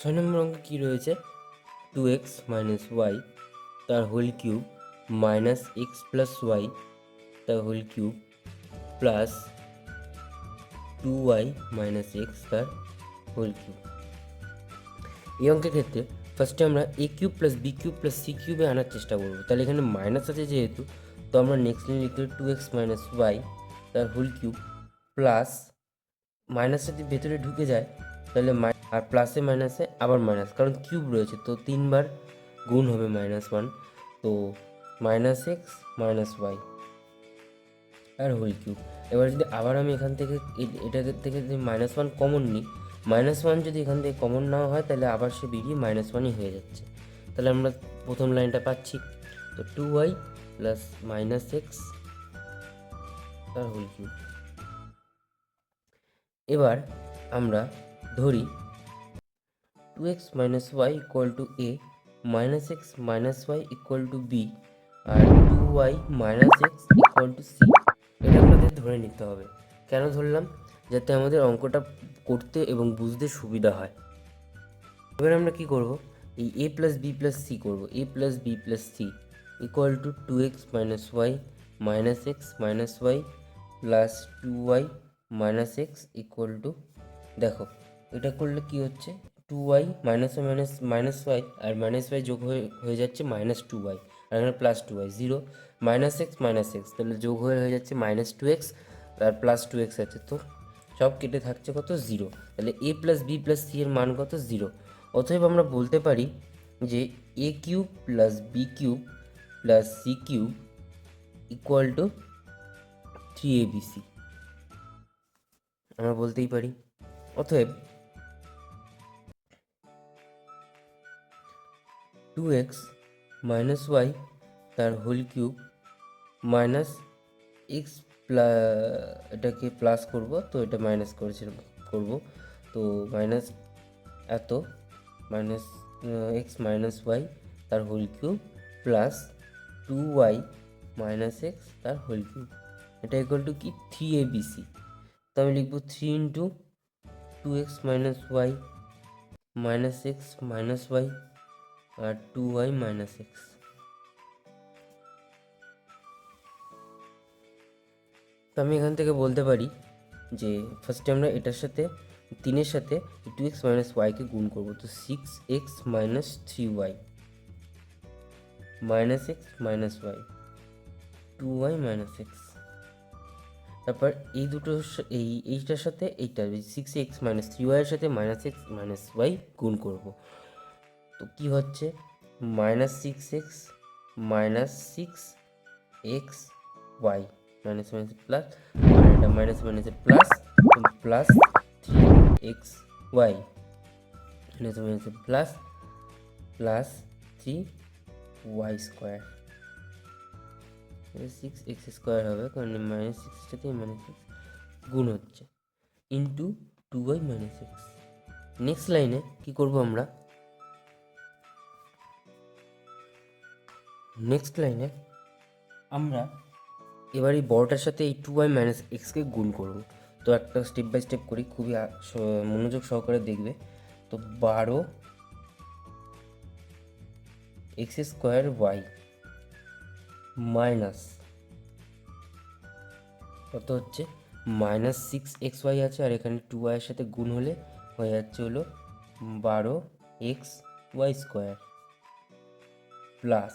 ছয় নম্বর অঙ্কে কী রয়েছে, 2x মাইনাস ওয়াই তার whole cube minus x plus y তার whole cube plus 2y minus x তার হোল কিউব। এই অঙ্কের ক্ষেত্রে ফার্স্টে আমরা a cube plus b cube plus c কিউবে আনার চেষ্টা করবো। তাহলে এখানে মাইনাস আছে যেহেতু, তো আমরা নেক্সট লাইন লিখতে 2x মাইনাস ওয়াই তার হোল কিউব প্লাস মাইনাস যদি ভেতরে ঢুকে যায় তাহলে আর প্লাসে মাইনাসে আবার মাইনাস, কারণ কিউব রয়েছে তো 3বার গুণ হবে -1, তো মাইনাস এক্স মাইনাস ওয়াই আর হোল কিউব। এবার যদি আবার আমি এখান থেকে এটাকে থেকে যদি -1 কমন নিই, -1 যদি এখান থেকে কমন না হয় তাহলে আবার সে বেরিয়ে -1ই হয়ে যাচ্ছে। তাহলে আমরা প্রথম লাইনটা পাচ্ছি, তো 2y প্লাস মাইনাস এক্স তার হোল কিউব। এবার আমরা ধরি 2x minus y equal to A, minus x minus y equal to B, আর 2y minus x equal to C. এটা আমাদের ধরে নিতে হবে। কেন ধরলাম? যাতে আমাদের অঙ্কটা করতে এবং বুঝতে সুবিধা হয়। এবার আমরা কি করব, এই a plus b plus c করবো। A plus b plus c equal to 2x minus y minus x minus y plus 2y minus x equal to, দেখো এটা করলে কি হচ্ছে, 2y minus minus minus y আর মাইনাস ওয়াই যোগ হয়ে যাচ্ছে -2y, আর এখানে +2y, 0 মাইনাস এক্স তাহলে যোগ হয়ে যাচ্ছে -2x আর +2x আছে, তো সব কেটে থাকছে কত, 0। তাহলে a plus b plus c এর মান কত, 0। অতএব আমরা বলতে পারি যে a cube plus b cube plus c cube equal to 3abc, আমরা বলতেই পারি। অতএব 2x মাইনাস ওয়াই তার হোল কিউব মাইনাস এক্স এটাকে প্লাস করব, তো এটা মাইনাস করব, তো মাইনাস এত মাইনাস এক্স মাইনাস ওয়াই তার whole cube plus 2y minus x তার হোল কিউব, এটা ইকুয়াল টু কি, 3abc। তো আমি লিখব 3 into 2x minus y minus x minus y আর 2y মাইনাস এক্স। তো আমি এখান থেকে বলতে পারি যে ফার্স্টে আমরা এটার সাথে 3-এর সাথে 2x মাইনাস ওয়াইকে গুণ করবো, তো 6x minus 3y minus x minus y 2y minus x. তারপর এই দুটো এইটার সাথে এইটা 6x মাইনাস 3y এর সাথে মাইনাস এক্স মাইনাস ওয়াই গুণ করব, তো কি হচ্ছে -6x minus 6x y minus minus plus, আর এটা মাইনাস মাইনাসে plus, plus 3x y minus মাইনাসে plus plus 3y square, 6x square হবে কারণ -6 সাথে -6 গুণ হচ্ছে into 2y minus x. Next লাইনে কি করব আমরা, নেক্সট লাইনে আমরা এবার এই বড়টার সাথে এই 2y মাইনাস এক্সকে গুণ করব। তো একটা স্টেপ বাই স্টেপ করি, খুবই মনোযোগ সহকারে দেখবে। তো 12x স্কোয়ার ওয়াই মাইনাস কত হচ্ছে -6xy আছে, আর এখানে 2y এর সাথে গুণ হলে হয়ে যাচ্ছে হলো 12xy square plus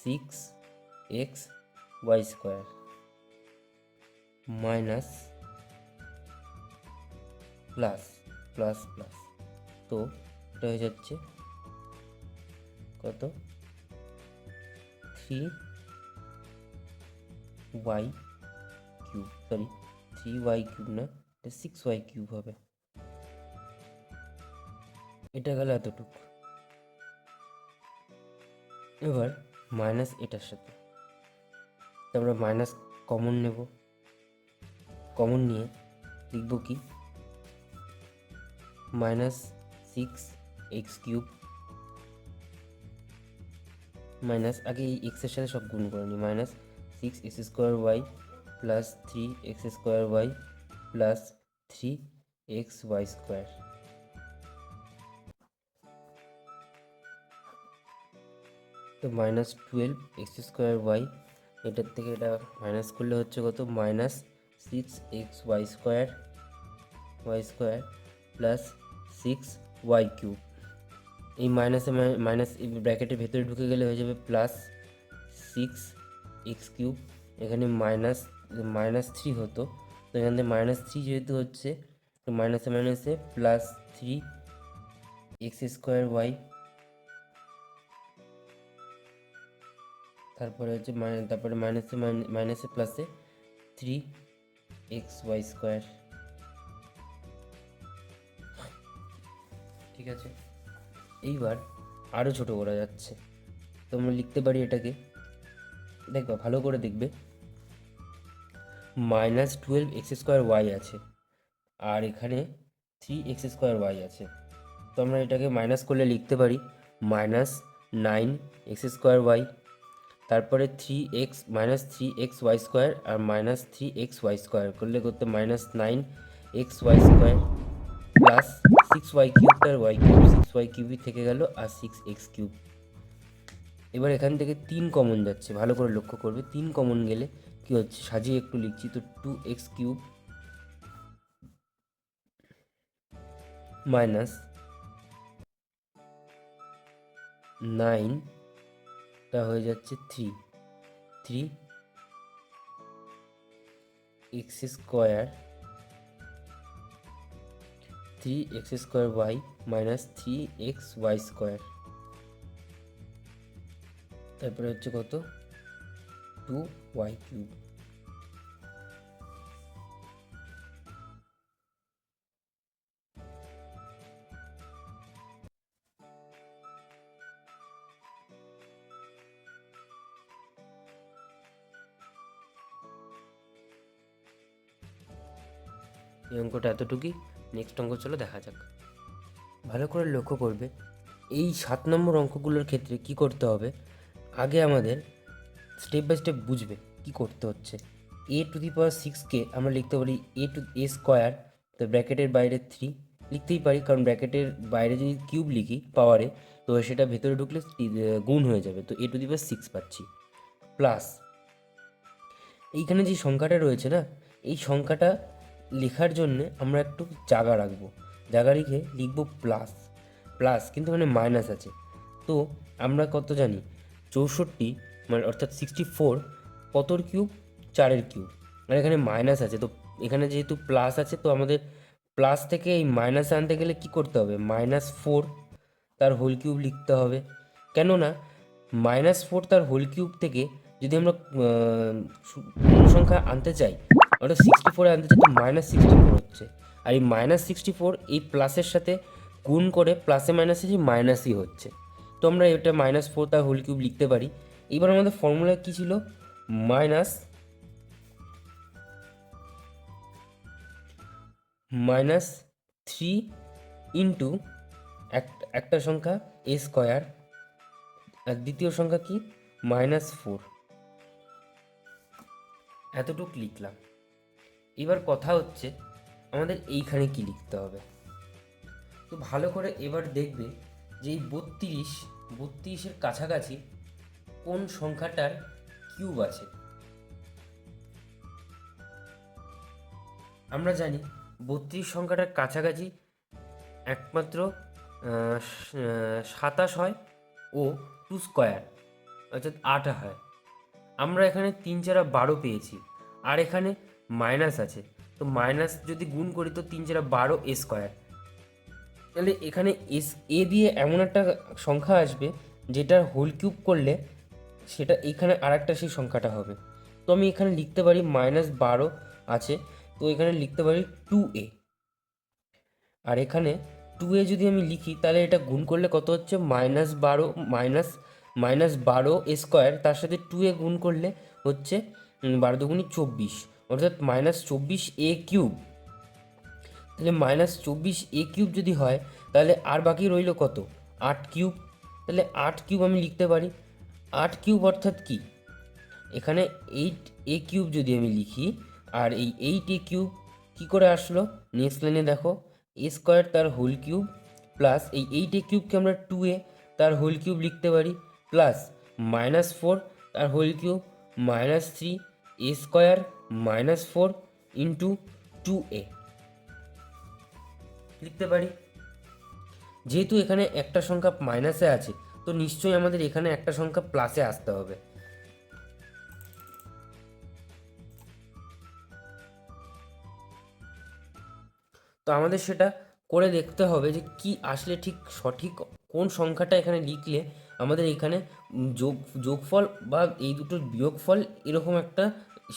6xy square minus plus plus plus, তো এটা হয়ে যাচ্ছে কত, 3y cube, sorry 3y cube না, এটা 6y কিউব হবে। এটা গেল এতটুকু। এবার মাইনাস এটার সাথে আমরা মাইনাস কমন নেব, কমন নিয়ে লিখব কি, -6x কিউব মাইনাস, আগে এই এক্সের সাথে সব গুণ করে নিই, -6x square y plus 3x square y plus 3xy square তো -12 x² y, এটার থেকে এটা মাইনাস করলে হচ্ছে কত, -6 x y² প্লাস 6y³ এই মাইনাসে মাইনাস ব্র্যাকেটের ভেতরে ঢুকে গেলে হয়ে যাবে +6x³ এখানে -3 হতো, তো এখান থেকে -3 যেহেতু হচ্ছে, তো মাইনাসে মাইনাসে +3x²y, তারপরে হচ্ছে তারপরে মাইনাসে প্লাসে 3xy²। ঠিক আছে, এইবার আরও ছোট করা যাচ্ছে। তো আমরা লিখতে পারি এটাকে, দেখবা ভালো করে দেখবে, -12x² আছে আর এখানে 3x² আছে। তো আমরা এটাকে মাইনাস করলে লিখতে পারি -9x², তারপরে 3x আর -3xy² করলে -9xy² প্লাস 6y³ আর y³ 6y³ থেকে গেল আর 6x³। এবার এখান থেকে 3 কমন যাচ্ছে, ভালো করে লক্ষ্য করবে, 3 কমন গেলে কি হচ্ছে, সাজিয়ে একটু লিখছি, তো 2x³ মাইনাস 9টা হয়ে যাচ্ছে 3x² মাইনাস 3xy², তারপরে হচ্ছে কত, 2y³। এই অঙ্কটা এতটুকুই, নেক্সট অঙ্ক চলো দেখা যাক। ভালো করে লক্ষ্য করবে, এই 7 নম্বর অঙ্কগুলোর ক্ষেত্রে কি করতে হবে, আগে আমাদের স্টেপ বাই স্টেপ বুঝবে কি করতে হচ্ছে। a⁶কে আমরা লিখতে পারি a², তো ব্র্যাকেটের বাইরে 3 লিখতেই পারি, কারণ ব্র্যাকেটের বাইরে যদি কিউব লিখি পাওয়ারে, তো সেটা ভেতরে ঢুকলে গুণ হয়ে যাবে, তো a⁶ পাচ্ছি, প্লাস এইখানে যে সংখ্যাটা রয়েছে না, এই সংখ্যাটা লেখার জন্য আমরা একটু জায়গা রাখবো, জায়গা রেখে লিখবো প্লাস, কিন্তু এখানে মাইনাস আছে, তো আমরা কত জানি, 64 মানে অর্থাৎ 64 কতর কিউব, 4-এর কিউব, আর এখানে মাইনাস আছে, তো এখানে যেহেতু প্লাস আছে, তো আমাদের প্লাস থেকে এই মাইনাস আনতে গেলে কি করতে হবে, -4 তার হোল কিউব লিখতে হবে, কেননা -4 তার হোল কিউব থেকে যদি আমরা পূর্ণ সংখ্যা আনতে চাই, অর্থাৎ 64 আনতে চাই, তো -64 হচ্ছে, আর এই -64 এই প্লাসের সাথে গুণ করে প্লাসে মাইনাসে মাইনাসই হচ্ছে, তো আমরা এটা -4 তার হোল কিউব লিখতে পারি। এবার আমাদের ফর্মুলা কী ছিল, -3 ইন্টু একটা সংখ্যা a², আর দ্বিতীয় সংখ্যা কি, -4, এতটুক লিখলাম। এবার কথা হচ্ছে আমাদের এইখানে কি লিখতে হবে, তো ভালো করে এবার দেখবে যে এই 32-এর কাছাকাছি কোন সংখ্যাটার কিউব আছে। আমরা জানি 32 সংখ্যাটার কাছাকাছি একমাত্র 27 হয় ও 2² অর্থাৎ 8 হয়। আমরা এখানে 3×4 12 পেয়েছি, আর এখানে মাইনাস আছে, তো মাইনাস যদি গুণ করি তো 3×4 12a², তাহলে এখানে এ দিয়ে এমন একটা সংখ্যা আসবে যেটার হোল কিউব করলে সেটা এখানে আর একটা সেই সংখ্যাটা হবে, তো আমি এখানে লিখতে পারি -12 আছে, তো এখানে লিখতে পারি 2a, আর এখানে 2a যদি আমি লিখি তাহলে এটা গুণ করলে কত হচ্ছে, -12 -12a², তার সাথে 2a গুণ করলে হচ্ছে 12 দুগুণি 24, অর্থাৎ -24a³। তাহলে -24a³ যদি হয় তাহলে আর বাকি রইল কত, 8³, তাহলে 8³ আমি লিখতে পারি। 8³ অর্থাৎ কি, এখানে 8a³ যদি আমি লিখি, আর এই 8a³ কী করে আসলো, নেক্সট লাইনে দেখো, a² তার হোল কিউব প্লাস এই 8a³ আমরা 2a তার হোল কিউব লিখতে পারি, প্লাস -4 তার whole cube -3 a square -4 into 2a লিখতে পারি। যেহেতু এখানে একটা সংখ্যা মাইনাসে আছে, তো নিশ্চয়ই আমাদের এখানে একটা সংখ্যা প্লাসে আসতে হবে। তো আমাদের সেটা করে দেখতে হবে যে কি আসলে ঠিক সঠিক কোন সংখ্যাটা এখানে লিখলে আমাদের এখানে যোগফল বা এই দুটোর বিয়োগফল এরকম একটা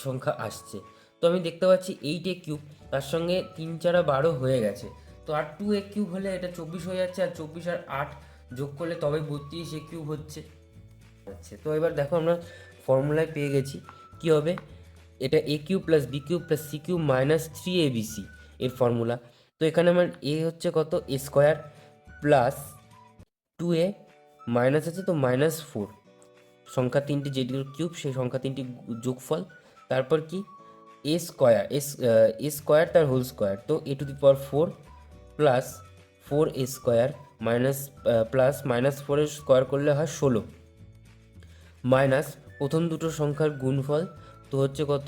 সংখ্যা আসছে। তো আমি দেখতে পাচ্ছি 8a³ তার সঙ্গে 3 4 12 হয়ে গেছে। তো আর 2a³ হলে এটা 24 হয়ে যাচ্ছে, আর 24 আর 8 যোগ করলে তবে 32a³ হচ্ছে। তো এবার দেখো আমরা ফর্মুলায় পেয়ে গেছি কি হবে, এটা a³ + b³ + c³ - 3abc এর ফর্মুলা। তো এখানে আমার এ হচ্ছে কত, a square plus 2a minus আছে তো -4, সংখ্যা তিনটি যেটির কিউব সেই সংখ্যা তিনটি যোগফল, তারপর কি এ স্কোয়ার তার হোল স্কোয়ার, তো a⁴ plus 4a square minus plus -4 এর স্কোয়ার করলে হয় 16 মাইনাস প্রথম দুটো সংখ্যার গুণফল, তো হচ্ছে কত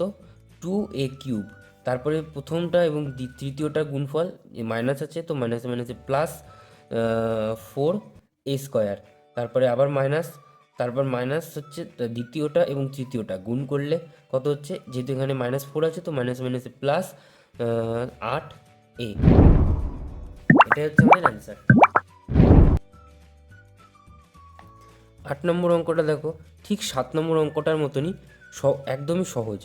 2a³, তারপরে প্রথমটা এবং তৃতীয়টার গুণফল মাইনাস আছে তো মাইনাসে মাইনাসে প্লাস 4a স্কোয়ার, তারপরে আবার মাইনাস, তারপর মাইনাস হচ্ছে দ্বিতীয়টা এবং তৃতীয়টা গুণ করলে কত হচ্ছে, যেহেতু এখানে -4 আছে তো মাইনাসে মাইনাসে প্লাস 8a। এটাই হচ্ছে আমাদের অ্যান্সার। 8 নম্বর অঙ্কটা দেখো, ঠিক 7 নম্বর অঙ্কটার মতনই একদমই সহজ।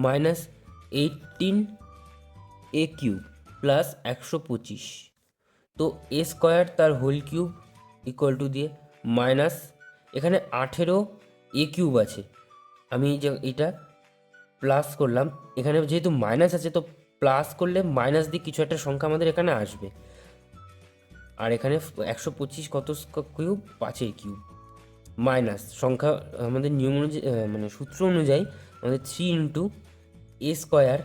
-18a³ প্লাস 125, তো a স্কোয়ার তার হোল কিউব ইকুয়াল টু দিয়ে মাইনাস, এখানে 18a³ আছে, আমি যে এটা প্লাস করলাম, এখানে যেহেতু মাইনাস আছে তো প্লাস করলে মাইনাস দিয়ে কিছু একটা সংখ্যা আমাদের এখানে আসবে, আর এখানে 125 কত কিউব, 5a³ মাইনাস সংখ্যা আমাদের নিয়ম অনুযায়ী মানে সূত্র অনুযায়ী আমাদের 3 into a square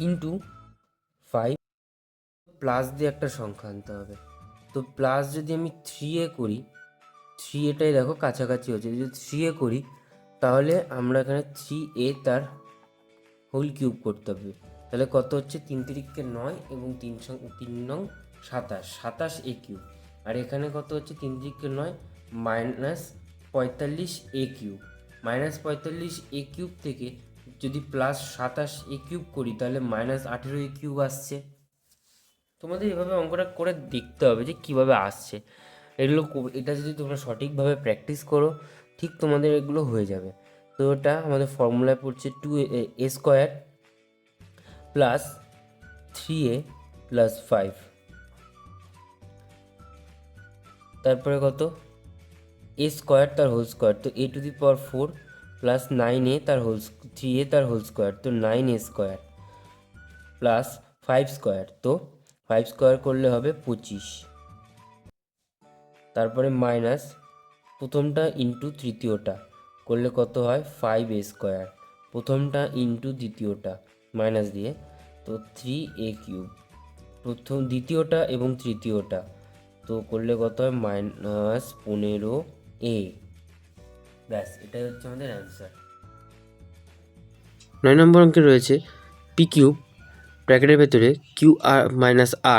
into 5 plus দিয়ে একটা সংখ্যা আনতে হবে। তো প্লাস যদি আমি 3a করি, 3aটাই দেখো কাছাকাছি হচ্ছে, যদি 3a করি তাহলে আমরা এখানে 3a তার হোল কিউব করতে হবে, তাহলে কত হচ্ছে 3 তিরিকে 9 এবং 3 নং 27, 27a³, আর এখানে কত হচ্ছে 3 তিরিকে 9 -45a³ -45a³ থেকে যদি +27a³ করি তাহলে -18a³ আসছে। তোমাদের এভাবে অঙ্কটা করে দেখতে হবে যে কিভাবে আসছে, এগুলো এটা যদি তোমরা সঠিকভাবে প্র্যাকটিস করো ঠিক তোমাদের এগুলো হয়ে যাবে। তো ওটা আমাদের ফর্মুলায় পড়ছে 2a square plus 3a plus 5, তারপরে কত a স্কোয়ার তার হোল স্কোয়ার, তো a⁴ প্লাস 9a তার হোল 3a তার হোল স্কোয়ার, তো 9a স্কোয়ার প্লাস 5 স্কোয়ার, তো 5 স্কোয়ার করলে হবে 25, তারপরে মাইনাস প্রথমটা ইন্টু তৃতীয়টা করলে কত হয় 5a স্কোয়ার, প্রথমটা ইন্টু দ্বিতীয়টা মাইনাস দিয়ে, তো 3a³ দ্বিতীয়টা এবং তৃতীয়টা, তো করলে কত হয় -15a। ব্যাস, এটাই হচ্ছে আমাদের অ্যান্সার। 9 নম্বর অঙ্কে রয়েছে p³ ব্র্যাকেটের ভেতরে q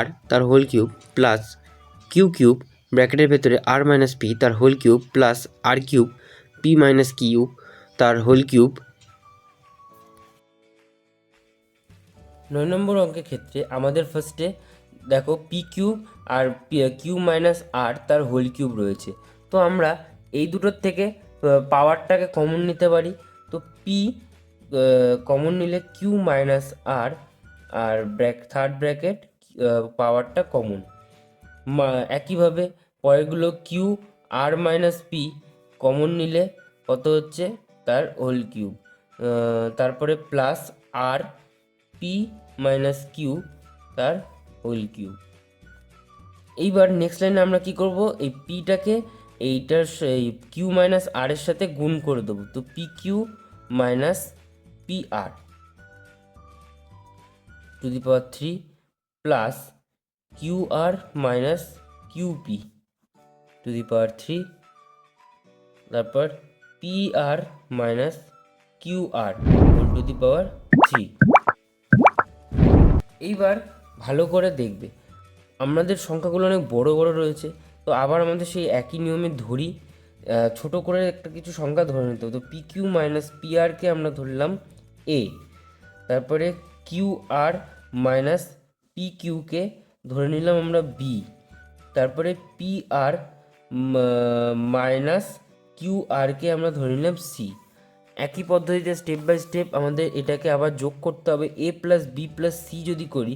r তার হোল কিউব প্লাস q³ ব্র্যাকেটের ভেতরে r - p তার whole cube plus r³ p - q তার হোল কিউব। 9 নম্বর অঙ্কের ক্ষেত্রে আমাদের ফার্স্টে দেখো p³ আর q - r তার হোল কিউব রয়েছে, তো আমরা এই দুটোর থেকে পাওয়ারটাকে কমন নিতে পারি। তো p কমন নিলে q - r, আর থার্ড ব্র্যাকেট পাওয়ারটা কমন, একইভাবে পরেরগুলো q r - p কমন নিলে কত হচ্ছে তার হোল কিউব, তারপরে প্লাস r p - q তার হোল কিউব। এইবার নেক্সট লাইনে আমরা কি করব, এই পিটাকে এইটার এই q - r এর সাথে গুণ করে দেবো, তো pq - pr to the power 3 plus qr - qp to the power 3 তারপর p R minus q r whole to the power 3। এইবার ভালো করে দেখবে আমাদের সংখ্যাগুলো অনেক বড় বড় রয়েছে, তো আবার আমাদের সেই একই নিয়মে ধরি, ছোট করে একটা কিছু সংখ্যা ধরে নিতে হবে। তো পি কিউ মাইনাস পি আরকে আমরা ধরলাম এ, তারপরে কিউ আর মাইনাস পি কিউকে ধরে নিলাম আমরা বি, তারপরে পি আর মাইনাস কিউ আরকে আমরা ধরে নিলাম সি। একই পদ্ধতিতে স্টেপ বাই স্টেপ আমাদের এটাকে আবার যোগ করতে হবে। A plus b plus c যদি করি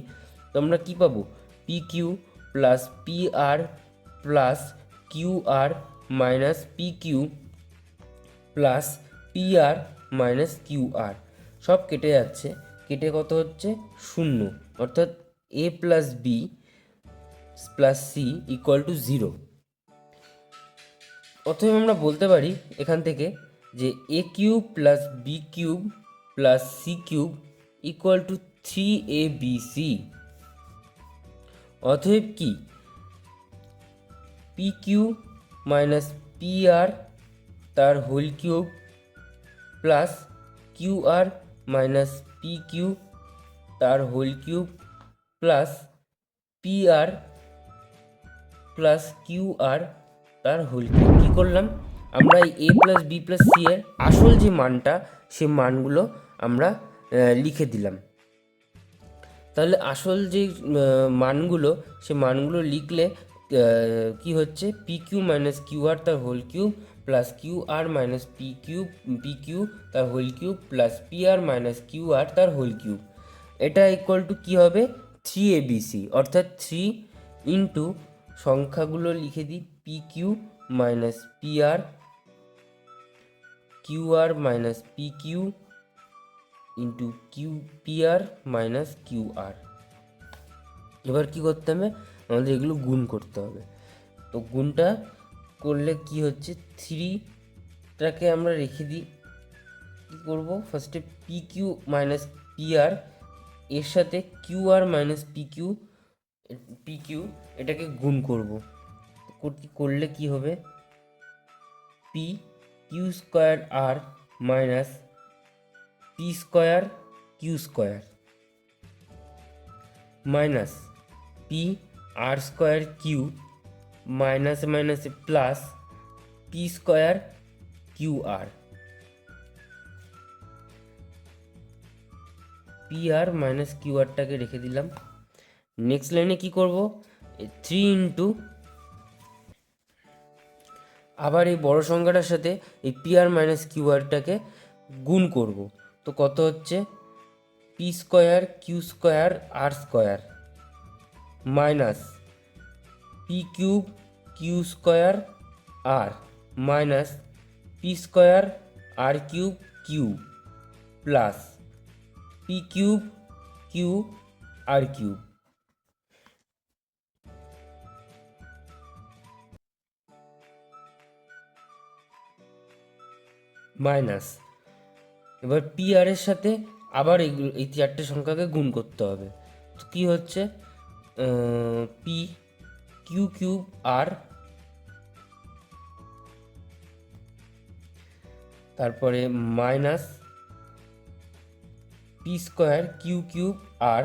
তো আমরা কী পাবো? P q plus P r plus q r minus p q plus P R minus q r, সব কেটে যাচ্ছে, কেটে কত হচ্ছে? 0, অর্থাৎ a plus b plus c equal to 0। অতএব আমরা বলতে পারি এখান থেকে যে a cube plus b cube plus c cube equal to 3abc। অতএব কি পি কিউ মাইনাস পি আর তার whole cube plus q r minus p q তার whole cube plus P r plus q r তার whole cube. কী করলাম আমরা? এই a plus b plus c এর আসল যে মানটা, সে মানগুলো আমরা লিখে দিলাম। তাহলে আসল যে মানগুলো, সে মানগুলো লিখলে কি হচ্ছে? P q minus q r তার whole cube plus q r minus p q তার whole cube plus P R minus q r তার হোল কিউব। এটা ইকুয়াল টু কী হবে? 3abc, অর্থাৎ 3 ইন্টু সংখ্যাগুলো লিখে দিই, p q minus p r, q r minus p q into p আর minus q r. এবার কী করতে হবে? আমাদের এগুলো গুণ করতে হবে। তো গুণটা করলে কি হচ্ছে? 3টাকে আমরা রেখে দিই। কী করবো? ফার্স্টে পি কিউ মাইনাস পি আর এর সাথে q r minus p q এটাকে গুণ করবো। করলে কি হবে? পি কিউ স্কোয়ার আর minus P square Q square minus p r square q মাইনাসে মাইনাসে প্লাস পি স্কোয়ার কিউ আর। পি আর মাইনাস কিউ আরটাকে রেখে দিলাম। নেক্সট লাইনে কি করব? 3 ইন্টু আবার এই বড় সংখ্যাটার সাথে এই পি আর মাইনাস কিউ আরটাকে গুণ করব। তো কত হচ্ছে? P square Q square R square minus P cube Q square আর minus P square R cube Q plus P cube Q R cube. Minus এবার পি আর এর সাথে আবার এই চারটে সংখ্যাকে গুণ করতে হবে। তো কী হচ্ছে? পি কিউ কিউব আর, তারপরে minus P square Q cube R,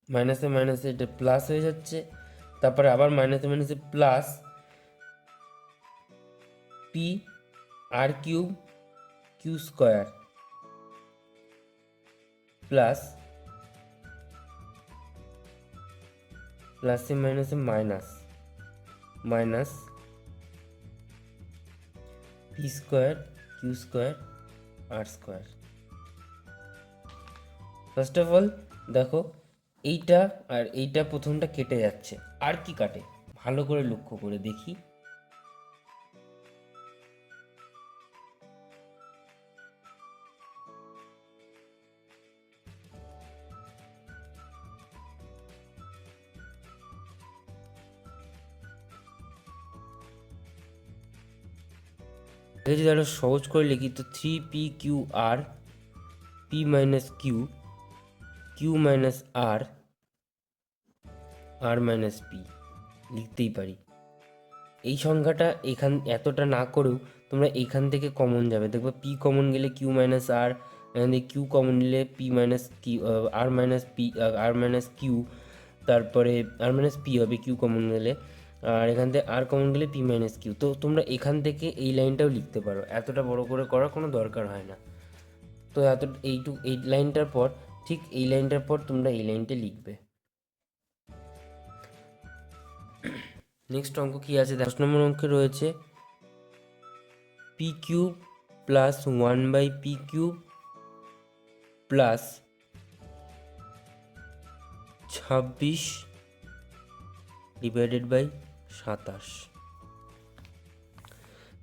মাইনাসে মাইনাসে এটা প্লাস হয়ে যাচ্ছে, তারপরে আবার মাইনাসে মাইনাসে plus P R cube Q square plus প্লাসে মাইনাসে minus minus P square Q square R square. First of all দেখো এইটা আর এইটা প্রথমটা কেটে যাচ্ছে, আর কি কাটে ভালো করে লক্ষ্য করে দেখি। যদি আরো সহজ করে লিখি তো 3পি কিউ আর, P minus Q, Q minus R, R minus P লিখতেই পারি। এই সংখ্যাটা এতটা না করেও তোমরা এইখান থেকে কমন যাবে, দেখবে পি কমন গেলে কিউ মাইনাস আর, এখান থেকে কিউ কমন নিলে P minus q, r minus p, আর মাইনাস কিউ, তারপরে আর মাইনাস পি হবে কিউ কমন গেলে, আর এখান থেকে আর কমন গেলে পি মাইনাস কিউ। তো তোমরা এখান থেকে এই লাইনটাও লিখতে পারো, এতটা বড় করে করার কোনো দরকার হয় না। তো এই লাইনটার পর, ঠিক এই লাইনটার পর তোমরা এই লাইনটা লিখবে। নেক্সট অঙ্ক কি আছে, 10 নম্বর অঙ্কে রয়েছে পি কিউব প্লাস 1/পি কিউব প্লাস 26 ডিভাইডেড বাই 27।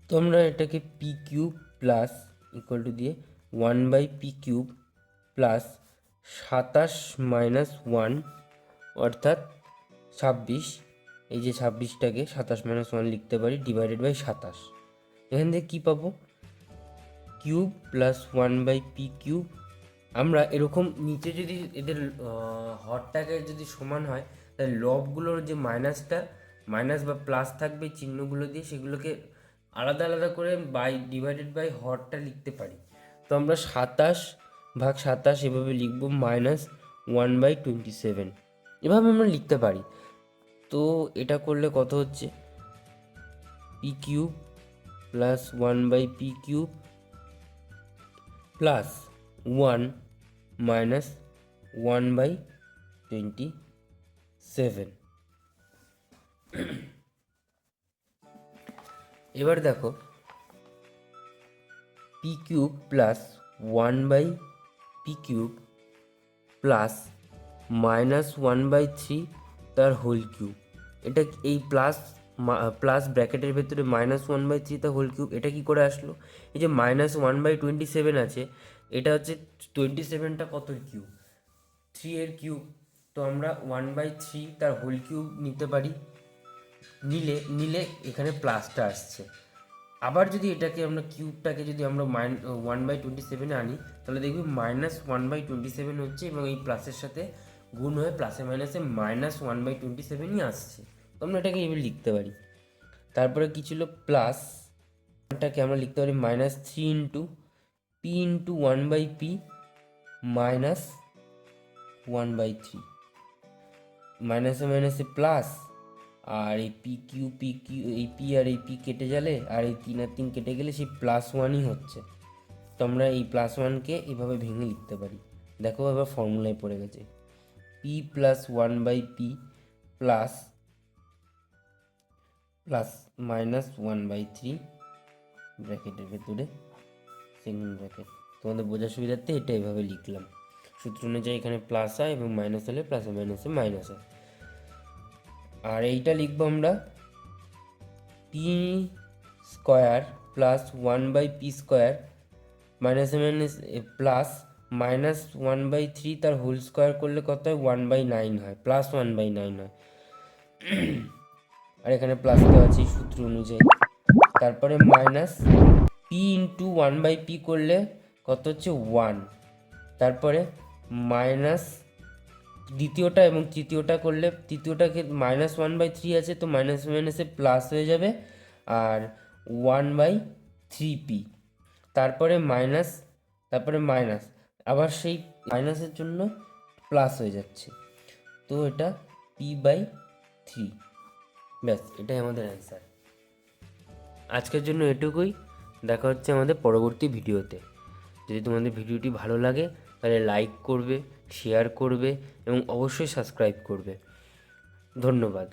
তো আমরা এটাকে P cube plus equal to দিয়ে 1/পি কিউব প্লাস 27 মাইনাস 1 অর্থাৎ 26, এই যে 26টাকে 27 মাইনাস 1 লিখতে পারি ডিভাইডেড বাই 27। এখান থেকে কী পাবো, কিউব প্লাস 1/পি কিউব। আমরা এরকম নিচে যদি এদের হরটাকে যদি সমান হয়, তাহলে লবগুলোর যে মাইনাস বা প্লাস থাকবে চিহ্নগুলো দিয়ে, সেগুলোকে আলাদা আলাদা করে ডিভাইডেড বাই হরটা লিখতে পারি। তো আমরা 27/27 এভাবে লিখব, মাইনাস 1/27 এভাবে আমরা লিখতে পারি। তো এটা করলে কত হচ্ছে, পি কিউব প্লাস 1/পি কিউব প্লাস 1 মাইনাস 1/27। এবার দেখো পি কিউব প্লাস 1/পি কিউব প্লাস মাইনাস 1/3 তার হোল কিউব। এটা এই প্লাস ব্র্যাকেটের ভেতরে মাইনাস 1/3 তার হোল কিউব, এটা কি করে আসলো, এই যে মাইনাস 1/27 আছে, এটা হচ্ছে 27টা কত কিউব, 3 এর কিউব। তো আমরা 1/3 তার হোল কিউব নিতে পারি, নিলে এখানে প্লাসটা আসছে। আবার যদি এটাকে আমরা কিউবটাকে যদি আমরা 1/27 আনি, তাহলে দেখবি মাইনাস 1/27 হচ্ছে, এবং এই প্লাসের সাথে গুণ হয়ে প্লাসে মাইনাসে মাইনাস 1/27ই আসছে। তো আমরা এটাকে এভাবে লিখতে পারি। তারপরে কি ছিল, প্লাসটাকে আমরা লিখতে পারি মাইনাস 3 ইন্টু পি ইন্টু 1/পি মাইনাস 1/3, মাইনাসে মাইনাসে প্লাস, আর এই পি কিউ এই পি আর এই পি কেটে গেলে, আর এই 3 আর 3 কেটে গেলে সেই +1ই হচ্ছে। তো আমরা এই +1কে এইভাবে ভেঙে লিখতে পারি। দেখো এবার ফর্মুলায় পড়ে গেছে, পি প্লাস 1/পি প্লাস মাইনাস 1/3 ব্র্যাকেটের ভেতরে সেকেন্ড ব্র্যাকেট। তোমাদের বোঝার সুবিধার্থে এটা এভাবে লিখলাম। সূত্র অনুযায়ী এখানে প্লাস হয় এবং মাইনাস হলে প্লাসে মাইনাসে মাইনাস হয়। আর এইটা লিখবো আমরা পি স্কোয়ার প্লাস 1/পি স্কোয়ার মাইনাসে মাইনাস প্লাস মাইনাস 1/3 তার হোল স্কোয়ার করলে কত হয়, 1/9 হয়, প্লাস 1/9 হয়। আর এখানে প্লাস দেওয়া আছে সূত্র অনুযায়ী। তারপরে মাইনাস পি ইন্টু 1/পি করলে কত হচ্ছে 1, তারপরে মাইনাস দ্বিতীয়টা এবং তৃতীয়টা করলে, তৃতীয়টাকে মাইনাস 1/3 আছে, তো মাইনাস মাইনাসে প্লাস হয়ে যাবে, আর 1/3পি, তারপরে মাইনাস আবার সেই মাইনাসের জন্য প্লাস হয়ে যাচ্ছে, তো এটা p/3। ব্যাস, এটাই আমাদের অ্যান্সার। আজকের জন্য এটুকুই, দেখা হচ্ছে আমাদের পরবর্তী ভিডিওতে। যদি তোমাদের ভিডিওটি ভালো লাগে তাহলে লাইক করবে, শেয়ার করবে এবং অবশ্যই সাবস্ক্রাইব করবে। ধন্যবাদ।